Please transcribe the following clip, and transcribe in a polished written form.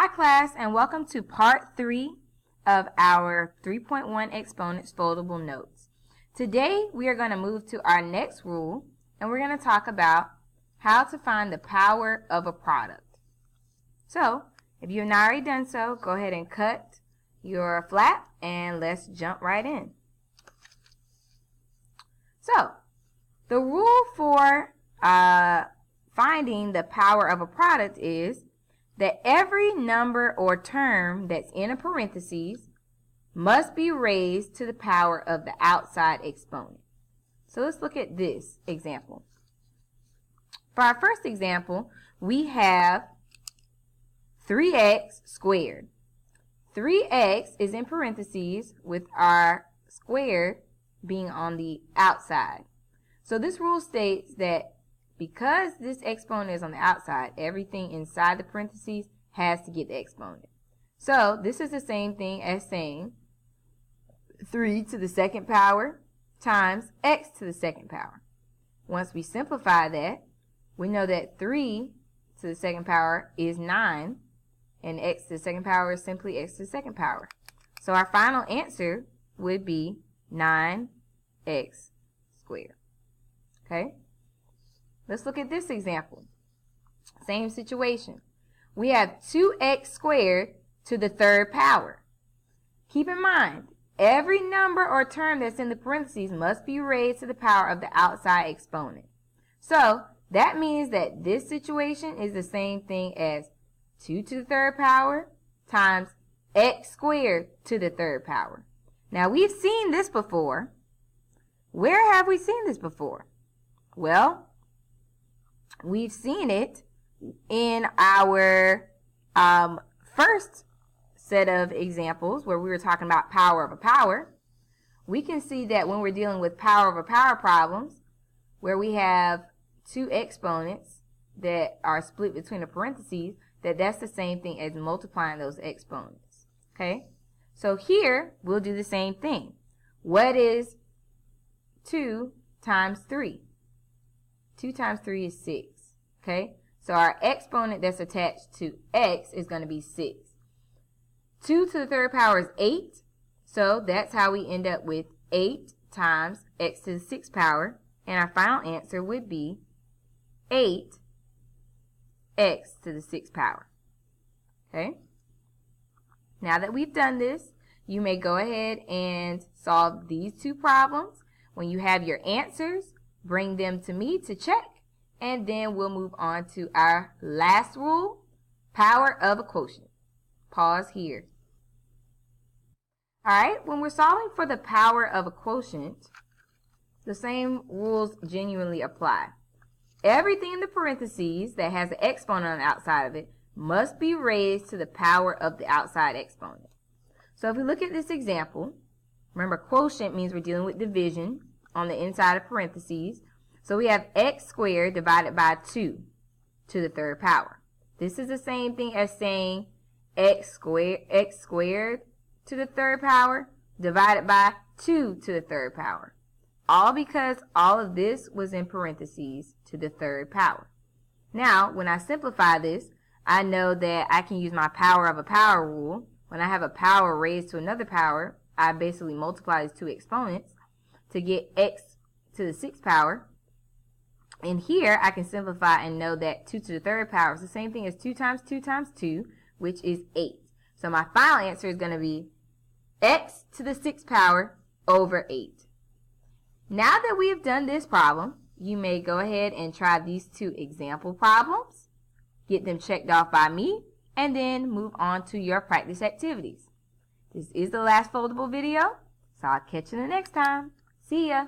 Hi class, and welcome to part 3 of our 3.1 Exponents Foldable Notes. Today we are going to move to our next rule, and we're going to talk about how to find the power of a product. So, if you've not already done so, go ahead and cut your flap and let's jump right in. So, the rule for finding the power of a product is that every number or term that's in a parentheses must be raised to the power of the outside exponent. So let's look at this example. For our first example, we have 3x squared. 3x is in parentheses with our squared being on the outside. So this rule states that because this exponent is on the outside, everything inside the parentheses has to get the exponent. So this is the same thing as saying 3 to the second power times x to the second power. Once we simplify that, we know that 3 to the second power is 9, and x to the second power is simply x to the second power. So our final answer would be 9x squared. Okay? Let's look at this example. Same situation. We have 2x squared to the third power. Keep in mind, every number or term that's in the parentheses must be raised to the power of the outside exponent. So that means that this situation is the same thing as 2 to the third power times x squared to the third power. Now we've seen this before. Where have we seen this before? Well, we've seen it in our first set of examples where we were talking about power of a power. We can see that when we're dealing with power of a power problems, where we have two exponents that are split between the parentheses, that's the same thing as multiplying those exponents. Okay? So here, we'll do the same thing. What is 2 times 3? 2 times 3 is 6. Okay, so our exponent that's attached to x is going to be 6. 2 to the third power is 8, so that's how we end up with 8 times x to the sixth power, and our final answer would be 8x to the sixth power. Okay, now that we've done this, you may go ahead and solve these two problems. When you have your answers, bring them to me to check. And then we'll move on to our last rule, power of a quotient. Pause here. Alright, when we're solving for the power of a quotient, the same rules genuinely apply. Everything in the parentheses that has an exponent on the outside of it must be raised to the power of the outside exponent. So if we look at this example, remember quotient means we're dealing with division on the inside of parentheses. So we have x squared divided by 2 to the third power. This is the same thing as saying x squared to the third power divided by 2 to the third power. All because all of this was in parentheses to the third power. Now, when I simplify this, I know that I can use my power of a power rule. When I have a power raised to another power, I basically multiply these two exponents to get x to the sixth power. And here, I can simplify and know that 2 to the third power is the same thing as 2 times 2 times 2, which is 8. So my final answer is going to be x to the sixth power over 8. Now that we have done this problem, you may go ahead and try these two example problems, get them checked off by me, and then move on to your practice activities. This is the last foldable video, so I'll catch you the next time. See ya!